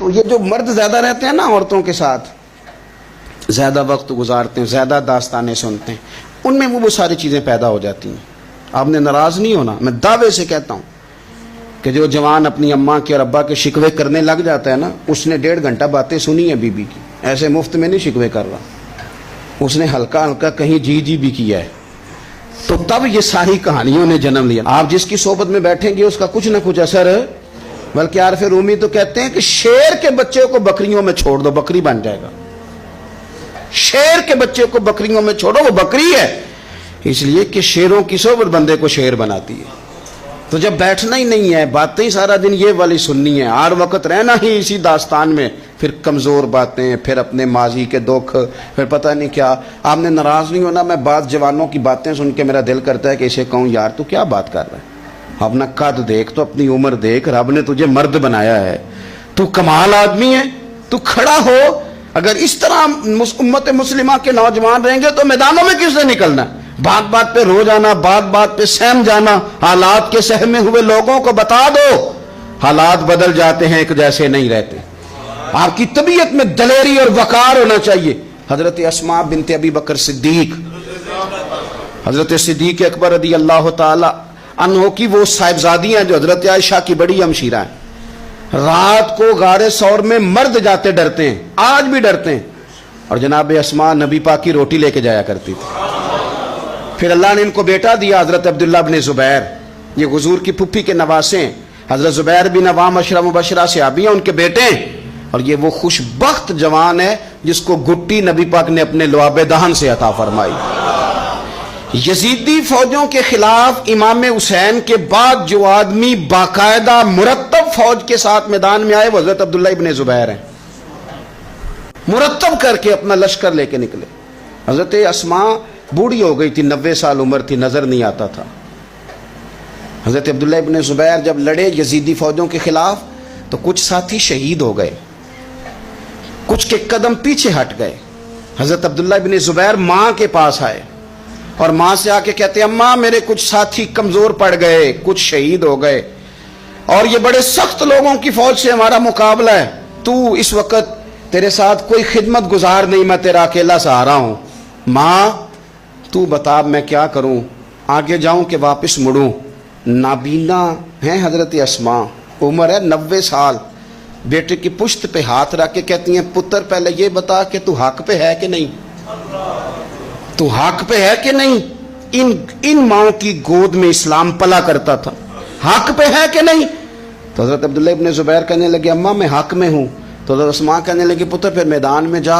تو یہ جو مرد زیادہ رہتے ہیں نا عورتوں کے ساتھ، زیادہ وقت گزارتے ہیں، زیادہ داستانیں سنتے ہیں، ان میں وہ ساری چیزیں پیدا ہو جاتی ہیں۔ آپ نے ناراض نہیں ہونا، میں دعوے سے کہتا ہوں کہ جو جوان اپنی اماں کے اور ابا کے شکوے کرنے لگ جاتا ہے نا، اس نے 1.5 گھنٹہ باتیں سنی ہیں بیوی کی، ایسے مفت میں نہیں شکوے کر رہا، اس نے ہلکا ہلکا کہیں جی بھی کیا ہے، تو تب یہ ساری کہانیوں نے جنم لیا۔ آپ جس کی صحبت میں بیٹھیں گے اس کا کچھ نہ کچھ اثر، بلکہ عارف رومی تو کہتے ہیں کہ شیر کے بچے کو بکریوں میں چھوڑ دو، بکری بن جائے گا۔ شیر کے بچے کو بکریوں میں چھوڑو، وہ بکری ہے، اس لیے کہ شیروں کی صحبت بندے کو شیر بناتی ہے۔ تو جب بیٹھنا ہی نہیں ہے، باتیں سارا دن یہ والی سننی ہے، ہر وقت رہنا ہی اسی داستان میں، پھر کمزور باتیں، پھر اپنے ماضی کے دکھ، پھر پتہ نہیں کیا۔ آپ نے ناراض نہیں ہونا، میں بعض جوانوں کی باتیں سن کے میرا دل کرتا ہے کہ اسے کہوں یار تو کیا بات کر رہا ہے، اپنا قد دیکھ، تو اپنی عمر دیکھ، رب نے تجھے مرد بنایا ہے، تو کمال آدمی ہے، تو کھڑا ہو۔ اگر اس طرح امت مسلمہ کے نوجوان رہیں گے تو میدانوں میں کس سے نکلنا ہے؟ بات بات پہ رو جانا، بات بات پہ سہم جانا، حالات کے سہمے ہوئے لوگوں کو بتا دو حالات بدل جاتے ہیں، ایک جیسے نہیں رہتے۔ آپ کی طبیعت میں دلیری اور وقار ہونا چاہیے۔ حضرت اسماء بنت ابی بکر صدیق، حضرت صدیق اکبر رضی اللہ تعالی عنہ کی وہ صاحبزادی ہیں جو حضرت عائشہ کی بڑی ہمشیرہ ہیں۔ رات کو غار ثور میں مرد جاتے ڈرتے ہیں، آج بھی ڈرتے ہیں، اور جناب اسماء نبی پاک کی روٹی لے کے جایا کرتی تھی۔ پھر اللہ نے ان کو بیٹا دیا، حضرت عبداللہ بن زبیر، یہ حضور کی پھپھی کے نواسے ہیں۔ حضرت زبیر بن عوام عشرہ مبشرہ صحابی ہیں، ان کے بیٹے ہیں، اور یہ وہ خوش بخت جوان ہے جس کو گٹی نبی پاک نے اپنے لعاب دہن سے عطا فرمائی۔ یزیدی فوجوں کے خلاف امام حسین کے بعد جو آدمی باقاعدہ مرتب فوج کے ساتھ میدان میں آئے وہ حضرت عبداللہ ابن زبیر ہیں، مرتب کر کے اپنا لشکر لے کے نکلے۔ حضرت اسماء بوڑھی ہو گئی تھی، 90 سال عمر تھی، نظر نہیں آتا تھا۔ حضرت عبداللہ ابن زبیر جب لڑے یزیدی فوجوں کے خلاف تو کچھ ساتھی شہید ہو گئے، کچھ کے قدم پیچھے ہٹ گئے۔ حضرت عبداللہ ابن زبیر ماں کے پاس آئے اور ماں سے آ کے کہتے اماں میرے کچھ ساتھی کمزور پڑ گئے، کچھ شہید ہو گئے، اور یہ بڑے سخت لوگوں کی فوج سے ہمارا مقابلہ ہے، تو اس وقت تیرے ساتھ کوئی خدمت گزار نہیں، میں تیرا اکیلا سہارا ہوں، ماں تو بتا میں کیا کروں، آگے جاؤں کہ واپس مڑوں؟ نابینا ہیں حضرت اسماء، عمر ہے 90 سال، بیٹے کی پشت پہ ہاتھ رکھ کے کہتی ہیں پتر پہلے یہ بتا کہ تو حق پہ ہے کہ نہیں، تو حق پہ ہے کہ نہیں؟ ان ماں کی گود میں اسلام پلا کرتا تھا، حق پہ ہے کہ نہیں؟ تو حضرت عبداللہ ابن زبیر کہنے لگے اماں میں حق میں ہوں۔ تو حضرت اسماء کہنے لگے پتر پھر میدان میں جا،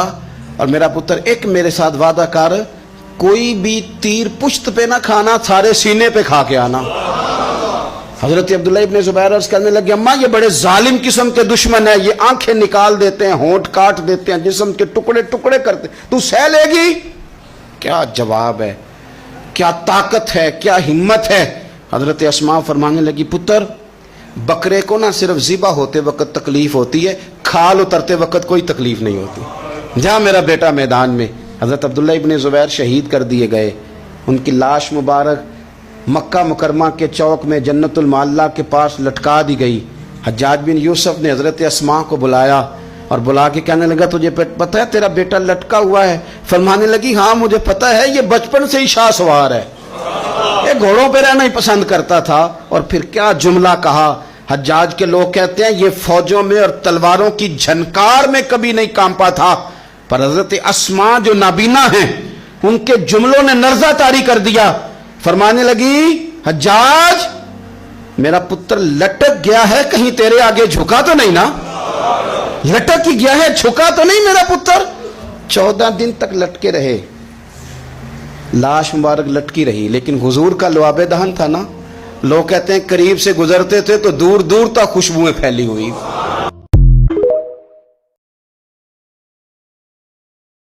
اور میرا پتر ایک میرے ساتھ وعدہ کر، کوئی بھی تیر پشت پہ نہ کھانا، سارے سینے پہ کھا کے آنا۔ حضرت عبداللہ ابن زبیر عرض کرنے لگے اماں یہ بڑے ظالم قسم کے دشمن ہیں، یہ آنکھیں نکال دیتے ہیں، ہونٹ کاٹ دیتے ہیں، جسم کے ٹکڑے ٹکڑے کرتے، تو سہ لے گی؟ کیا جواب ہے، کیا طاقت ہے، کیا ہمت ہے۔ حضرت اسماء فرمانے لگی پتر بکرے کو نہ صرف ذبح ہوتے وقت تکلیف ہوتی ہے، کھال اترتے وقت کوئی تکلیف نہیں ہوتی، جا میرا بیٹا میدان میں۔ حضرت عبداللہ ابن زبیر شہید کر دیے گئے، ان کی لاش مبارک مکہ مکرمہ کے چوک میں جنت المعلیٰ کے پاس لٹکا دی گئی۔ حجاج بن یوسف نے حضرت اسماء کو بلایا اور بلا کے کہنے لگا تجھے پتہ ہے تیرا بیٹا لٹکا ہوا ہے؟ فرمانے لگی ہاں مجھے پتہ ہے، یہ بچپن سے ہی شاہ سوار ہے، یہ گھوڑوں پہ رہنا ہی پسند کرتا تھا۔ اور پھر کیا جملہ کہا، حجاج کے لوگ کہتے ہیں یہ فوجوں میں اور تلواروں کی جھنکار میں کبھی نہیں کانپا تھا، پر حضرت اسماء جو نابینا ہیں ان کے جملوں نے نرزہ طاری کر دیا۔ فرمانے لگی حجاج میرا پتر لٹک گیا ہے، کہیں تیرے آگے جھکا تو نہیں نا؟ لٹک ہی گیا ہے، جھکا تو نہیں میرا پتر؟ 14 دن تک لٹکے رہے، لاش مبارک لٹکی رہی، لیکن حضور کا لعاب دہن تھا نا، لوگ کہتے ہیں قریب سے گزرتے تھے تو دور دور تک خوشبوئیں پھیلی ہوئی۔